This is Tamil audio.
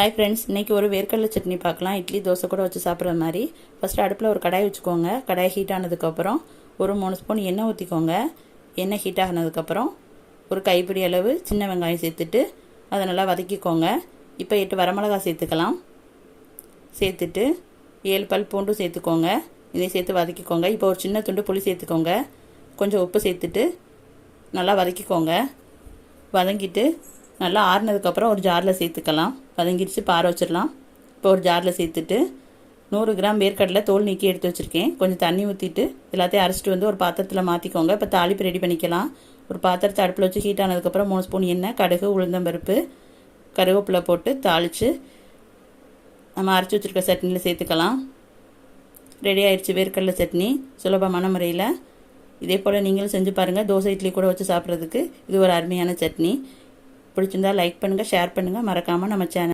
ஹாய் ஃப்ரெண்ட்ஸ், இன்றைக்கி ஒரு வேர்க்கடலை சட்னி பார்க்கலாம். இட்லி தோசை கூட வச்சு சாப்பிட்ற மாதிரி. ஃபஸ்ட்டு அடுப்பில் ஒரு கடாய் வச்சுக்கோங்க. கடாய் ஹீட் ஆனதுக்கப்புறம் ஒரு 3 ஸ்பூன் எண்ணெய் ஊற்றிக்கோங்க. எண்ணெய் ஹீட் ஆனதுக்கப்புறம் ஒரு கைப்பிடி அளவு சின்ன வெங்காயம் சேர்த்துட்டு அதை நல்லா வதக்கிக்கோங்க. இப்போ 8 வரமிளகா சேர்த்துக்கலாம். சேர்த்துட்டு 7 பல் பூண்டும் சேர்த்துக்கோங்க. இதையும் சேர்த்து வதக்கிக்கோங்க. இப்போ ஒரு சின்ன துண்டு புளி சேர்த்துக்கோங்க. கொஞ்சம் உப்பு சேர்த்துட்டு நல்லா வதக்கிக்கோங்க. வதங்கிட்டு நல்லா ஆறுனதுக்கப்புறம் ஒரு ஜாரில் சேர்த்துக்கலாம். வதங்கிடுச்சு, பாற வச்சிடலாம். இப்போ ஒரு ஜாரில் சேர்த்துட்டு 100 கிராம் வேர்க்கடலை தோல் நீக்கி எடுத்து வச்சுருக்கேன். கொஞ்சம் தண்ணி ஊற்றிட்டு எல்லாத்தையும் அரைச்சிட்டு வந்து ஒரு பாத்திரத்தில் மாற்றிக்கோங்க. இப்போ தாளிப்பு ரெடி பண்ணிக்கலாம். ஒரு பாத்திரத்தை அடுப்பில் வச்சு ஹீட் ஆனதுக்கப்புறம் 3 ஸ்பூன் எண்ணெய், கடுகு, உளுந்தம்பருப்பு, கருவேப்பிலை போட்டு தாளித்து நம்ம அரைச்சி வச்சுருக்க சட்னியில் சேர்த்துக்கலாம். ரெடி ஆயிடுச்சு வேர்க்கடலை சட்னி, சுலபமான முறையில். இதே போல் நீங்களும் செஞ்சு பாருங்கள். தோசை இட்லி கூட வச்சு சாப்பிட்றதுக்கு இது ஒரு அருமையான சட்னி. பிடிச்சிருந்தால் லைக் பண்ணுங்கள், ஷேர் பண்ணுங்கள். மறக்காமல் நம்ம சேனல்